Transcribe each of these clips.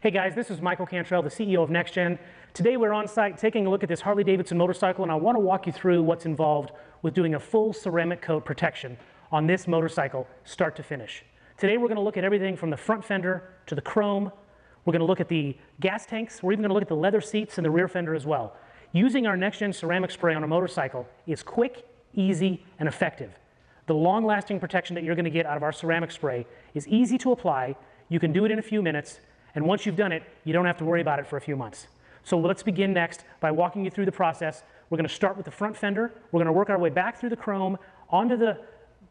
Hey guys, this is Michael Cantrell, the CEO of NextGen. Today we're on site taking a look at this Harley-Davidson motorcycle, and I want to walk you through what's involved with doing a full ceramic coat protection on this motorcycle, start to finish. Today we're going to look at everything from the front fender to the chrome. We're going to look at the gas tanks. We're even going to look at the leather seats and the rear fender as well. Using our NextGen ceramic spray on a motorcycle is quick, easy, and effective. The long-lasting protection that you're going to get out of our ceramic spray is easy to apply. You can do it in a few minutes. And once you've done it, you don't have to worry about it for a few months. So let's begin next by walking you through the process. We're going to start with the front fender. We're going to work our way back through the chrome, onto the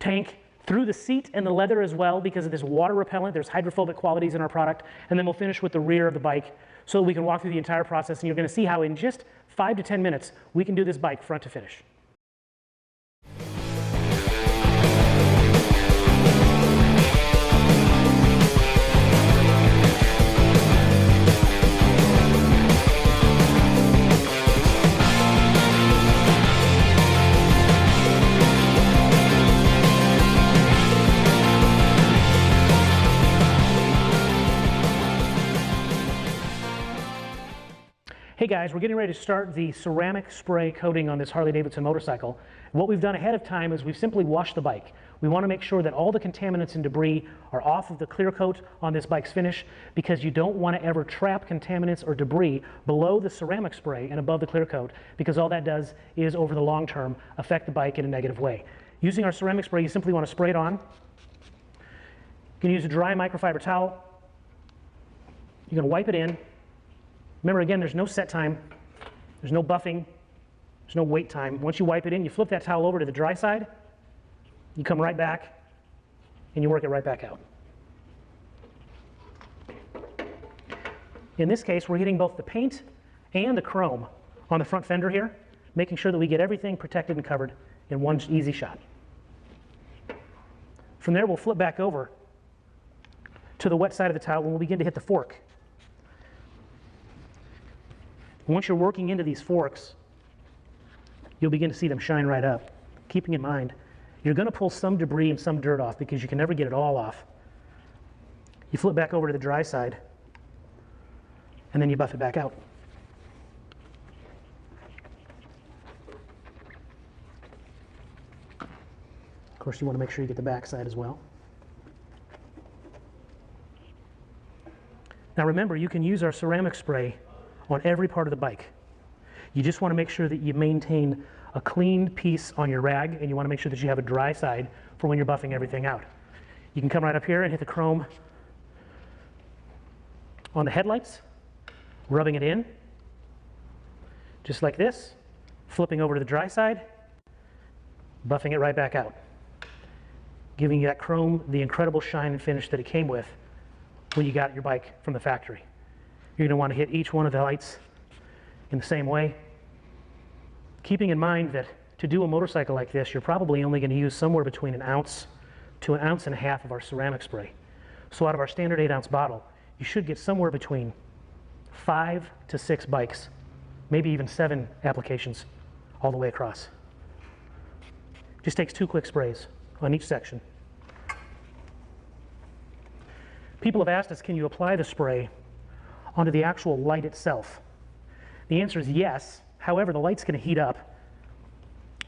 tank, through the seat and the leather as well, because of this water repellent. There's hydrophobic qualities in our product. And then we'll finish with the rear of the bike so we can walk through the entire process. And you're going to see how in just 5 to 10 minutes, we can do this bike front to finish. Hey guys, we're getting ready to start the ceramic spray coating on this Harley-Davidson motorcycle. What we've done ahead of time is we've simply washed the bike. We want to make sure that all the contaminants and debris are off of the clear coat on this bike's finish, because you don't want to ever trap contaminants or debris below the ceramic spray and above the clear coat, because all that does is, over the long term, affect the bike in a negative way. Using our ceramic spray, you simply want to spray it on. You can use a dry microfiber towel. You're going to wipe it in. Remember, again, there's no set time, there's no buffing, there's no wait time. Once you wipe it in, you flip that towel over to the dry side, you come right back, and you work it right back out. In this case, we're getting both the paint and the chrome on the front fender here, making sure that we get everything protected and covered in one easy shot. From there, we'll flip back over to the wet side of the towel when we'll begin to hit the fork. Once you're working into these forks, you'll begin to see them shine right up. Keeping in mind, you're going to pull some debris and some dirt off because you can never get it all off. You flip back over to the dry side, and then you buff it back out. Of course, you want to make sure you get the back side as well. Now remember, you can use our ceramic spray on every part of the bike. You just want to make sure that you maintain a clean piece on your rag, and you want to make sure that you have a dry side for when you're buffing everything out. You can come right up here and hit the chrome on the headlights, rubbing it in, just like this, flipping over to the dry side, buffing it right back out, giving you that chrome the incredible shine and finish that it came with when you got your bike from the factory. You're going to want to hit each one of the lights in the same way, keeping in mind that to do a motorcycle like this, you're probably only going to use somewhere between 1 ounce to 1.5 ounces of our ceramic spray. So out of our standard 8-ounce bottle, you should get somewhere between 5 to 6 bikes, maybe even 7 applications all the way across. Just takes 2 quick sprays on each section. People have asked us, can you apply the spray onto the actual light itself? The answer is yes. However, the light's going to heat up,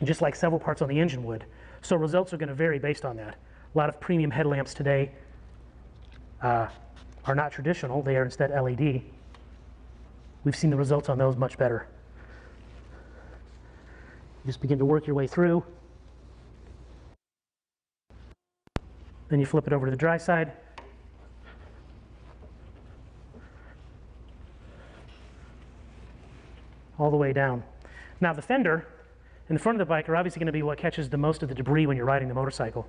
just like several parts on the engine would. So results are going to vary based on that. A lot of premium headlamps today are not traditional. They are instead LED. We've seen the results on those much better. You just begin to work your way through. Then you flip it over to the dry side. All the way down. Now the fender and the front of the bike are obviously going to be what catches the most of the debris when you're riding the motorcycle.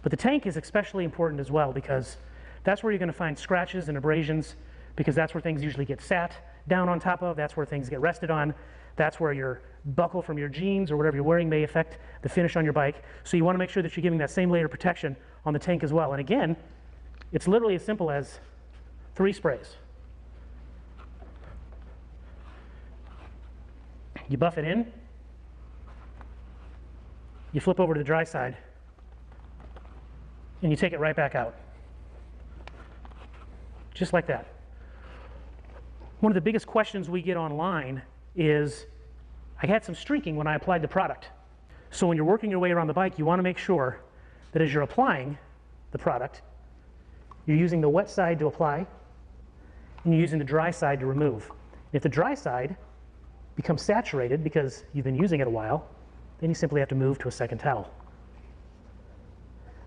But the tank is especially important as well, because that's where you're going to find scratches and abrasions, because that's where things usually get sat down on top of, that's where things get rested on, that's where your buckle from your jeans or whatever you're wearing may affect the finish on your bike. So you want to make sure that you're giving that same layer of protection on the tank as well. And again, it's literally as simple as 3 sprays. You buff it in, you flip over to the dry side, and you take it right back out. Just like that. One of the biggest questions we get online is, I had some streaking when I applied the product. So when you're working your way around the bike, you want to make sure that as you're applying the product, you're using the wet side to apply, and you're using the dry side to remove. If the dry side becomes saturated because you've been using it a while, then you simply have to move to a second towel.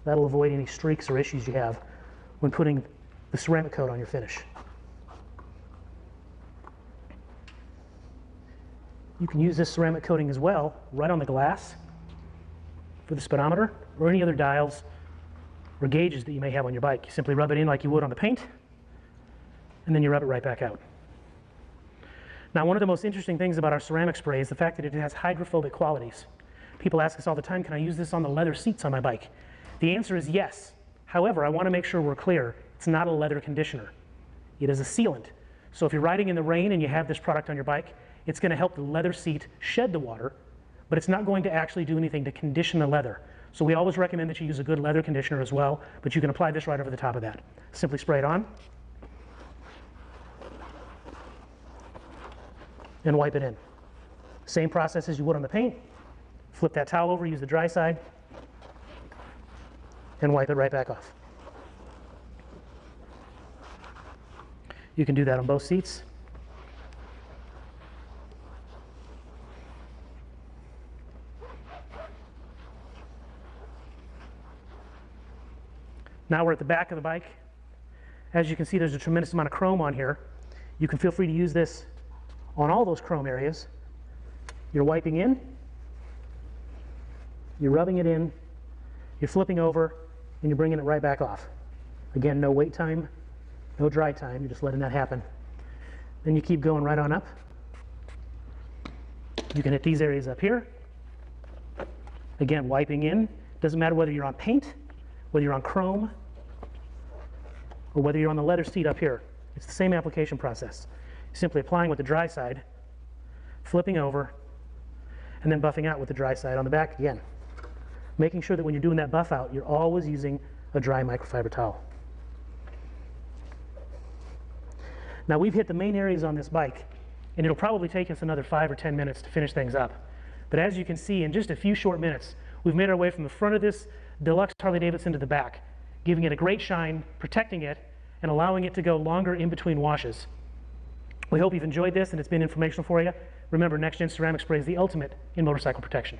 That'll avoid any streaks or issues you have when putting the ceramic coat on your finish. You can use this ceramic coating as well right on the glass for the speedometer or any other dials or gauges that you may have on your bike. You simply rub it in like you would on the paint, and then you rub it right back out. Now, one of the most interesting things about our ceramic spray is the fact that it has hydrophobic qualities. People ask us all the time, can I use this on the leather seats on my bike? The answer is yes. However, I want to make sure we're clear. It's not a leather conditioner. It is a sealant. So if you're riding in the rain and you have this product on your bike, it's going to help the leather seat shed the water, but it's not going to actually do anything to condition the leather. So we always recommend that you use a good leather conditioner as well, but you can apply this right over the top of that. Simply spray it on and wipe it in. Same process as you would on the paint. Flip that towel over, use the dry side, and wipe it right back off. You can do that on both seats. Now we're at the back of the bike. As you can see, there's a tremendous amount of chrome on here. You can feel free to use this on all those chrome areas. You're wiping in, you're rubbing it in, you're flipping over, and you're bringing it right back off. Again, no wait time, no dry time, you're just letting that happen. Then you keep going right on up. You can hit these areas up here. Again, wiping in. Doesn't matter whether you're on paint, whether you're on chrome, or whether you're on the leather seat up here. It's the same application process. Simply applying with the dry side, flipping over, and then buffing out with the dry side on the back again. Making sure that when you're doing that buff out, you're always using a dry microfiber towel. Now we've hit the main areas on this bike, and it'll probably take us another 5 or 10 minutes to finish things up. But as you can see, in just a few short minutes, we've made our way from the front of this deluxe Harley-Davidson to the back, giving it a great shine, protecting it, and allowing it to go longer in between washes. We hope you've enjoyed this and it's been informational for you. Remember, Next Gen Ceramic Spray is the ultimate in motorcycle protection.